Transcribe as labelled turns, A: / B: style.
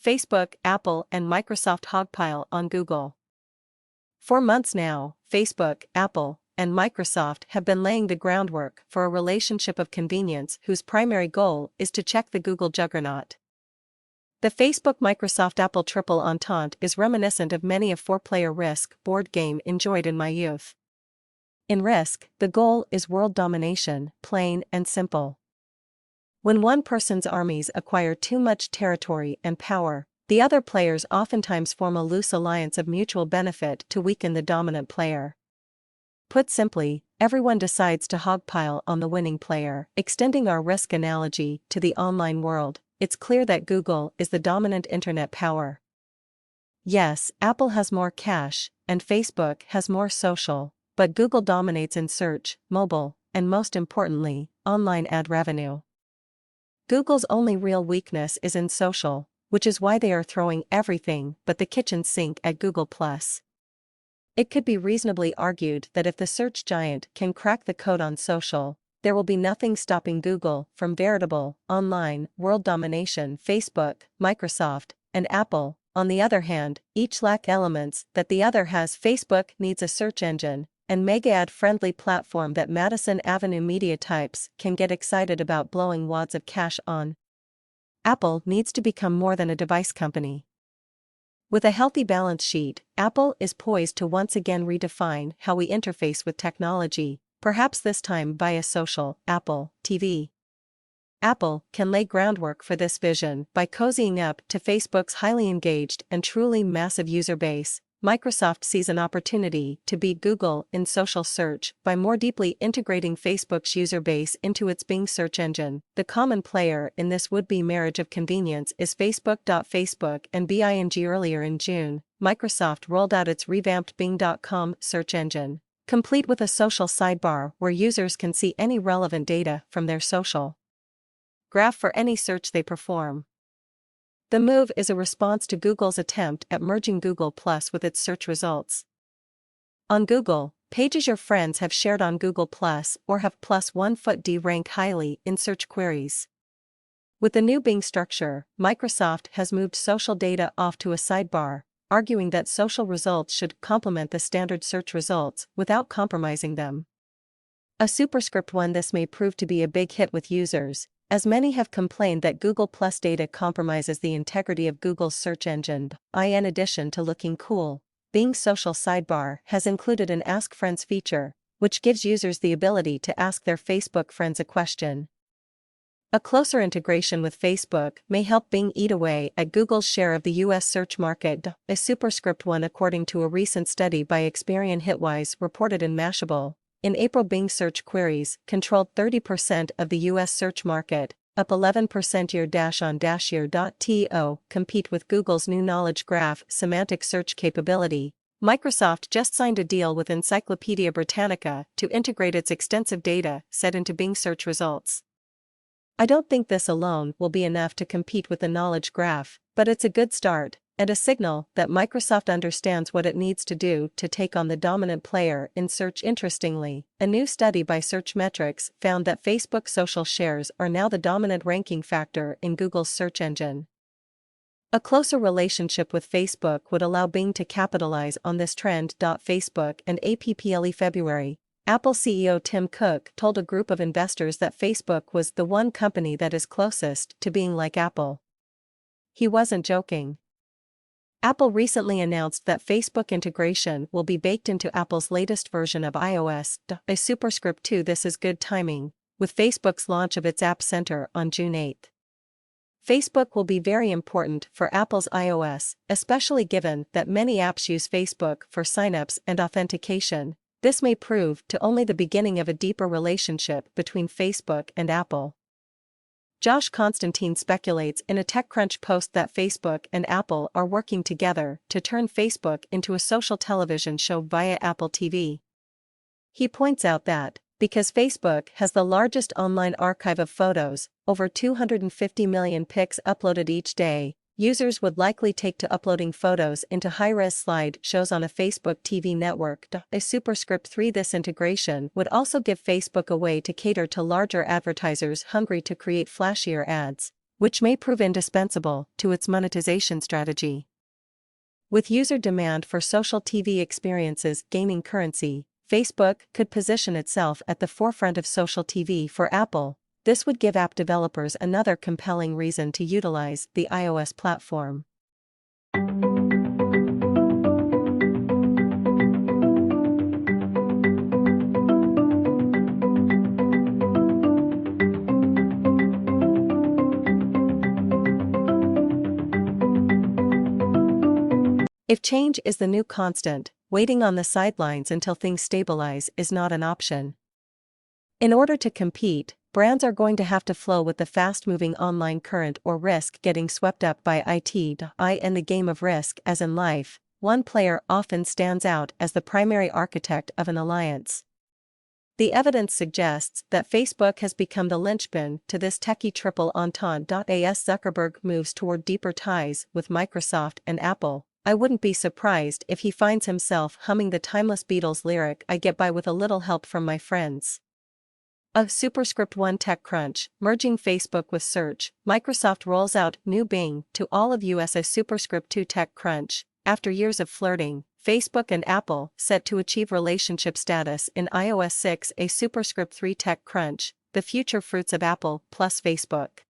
A: Facebook, Apple, and Microsoft Hogpile on Google. For months now, Facebook, Apple, and Microsoft have been laying the groundwork for a relationship of convenience whose primary goal is to check the Google juggernaut. The Facebook-Microsoft-Apple triple entente is reminiscent of many a four-player Risk board game enjoyed in my youth. In Risk, the goal is world domination, plain and simple. When one person's armies acquire too much territory and power, the other players oftentimes form a loose alliance of mutual benefit to weaken the dominant player. Put simply, everyone decides to hogpile on the winning player. Extending our Risk analogy to the online world, it's clear that Google is the dominant internet power. Yes, Apple has more cash, and Facebook has more social, but Google dominates in search, mobile, and most importantly, online ad revenue. Google's only real weakness is in social, which is why they are throwing everything but the kitchen sink at Google+. It could be reasonably argued that if the search giant can crack the code on social, there will be nothing stopping Google from veritable, online, world domination. Facebook, Microsoft, and Apple, on the other hand, each lack elements that the other has. Facebook needs a search engine and mega ad-friendly platform that Madison Avenue media types can get excited about blowing wads of cash on. Apple needs to become more than a device company. With a healthy balance sheet, Apple is poised to once again redefine how we interface with technology, perhaps this time via social. Apple TV. Apple can lay groundwork for this vision by cozying up to Facebook's highly engaged and truly massive user base. Microsoft sees an opportunity to beat Google in social search by more deeply integrating Facebook's user base into its Bing search engine. The common player in this would-be marriage of convenience is Facebook. Facebook and Bing. Earlier in June, Microsoft rolled out its revamped Bing.com search engine, complete with a social sidebar where users can see any relevant data from their social graph for any search they perform. The move is a response to Google's attempt at merging Google+ with its search results. On Google, pages your friends have shared on Google+ or have +1 rank highly in search queries. With the new Bing structure, Microsoft has moved social data off to a sidebar, arguing that social results should complement the standard search results without compromising them. A superscript one, this may prove to be a big hit with users, as many have complained that Google+ data compromises the integrity of Google's search engine. In addition to looking cool, Bing's social sidebar has included an Ask Friends feature, which gives users the ability to ask their Facebook friends a question. A closer integration with Facebook may help Bing eat away at Google's share of the US search market. A superscript one, according to a recent study by Experian Hitwise reported in Mashable. In April, Bing search queries controlled 30% of the US search market, up 11% year-on-year. To compete with Google's new Knowledge Graph semantic search capability, Microsoft just signed a deal with Encyclopedia Britannica to integrate its extensive data set into Bing search results. I don't think this alone will be enough to compete with the Knowledge Graph, but it's a good start, and a signal that Microsoft understands what it needs to do to take on the dominant player in search. Interestingly, a new study by Searchmetrics found that Facebook social shares are now the dominant ranking factor in Google's search engine. A closer relationship with Facebook would allow Bing to capitalize on this trend. Facebook and Apple. February, Apple CEO Tim Cook told a group of investors that Facebook was the one company that is closest to being like Apple. He wasn't joking. Apple recently announced that Facebook integration will be baked into Apple's latest version of iOS. A superscript 2, this is good timing, with Facebook's launch of its App Center on June 8. Facebook will be very important for Apple's iOS, especially given that many apps use Facebook for signups and authentication. This may prove to only the beginning of a deeper relationship between Facebook and Apple. Josh Constantine speculates in a TechCrunch post that Facebook and Apple are working together to turn Facebook into a social television show via Apple TV. He points out that, because Facebook has the largest online archive of photos, over 250 million pics uploaded each day, users would likely take to uploading photos into high-res slide shows on a Facebook TV network. A superscript 3, this integration would also give Facebook a way to cater to larger advertisers hungry to create flashier ads. which may prove indispensable to its monetization strategy. With user demand for social TV experiences gaining currency, Facebook could position itself at the forefront of social TV for Apple. This would give app developers another compelling reason to utilize the iOS platform. If change is the new constant, waiting on the sidelines until things stabilize is not an option. In order to compete, brands are going to have to flow with the fast-moving online current or risk getting swept up by it. In the game of risk, as in life, one player often stands out as the primary architect of an alliance. The evidence suggests that Facebook has become the linchpin to this techie triple entente. As Zuckerberg moves toward deeper ties with Microsoft and Apple, I wouldn't be surprised if he finds himself humming the timeless Beatles lyric, "I get by with a little help from my friends." A superscript 1 TechCrunch, merging Facebook with search, Microsoft rolls out new Bing to all of US. A superscript 2 TechCrunch, after years of flirting, Facebook and Apple set to achieve relationship status in iOS 6. A superscript 3 TechCrunch, the future fruits of Apple plus Facebook.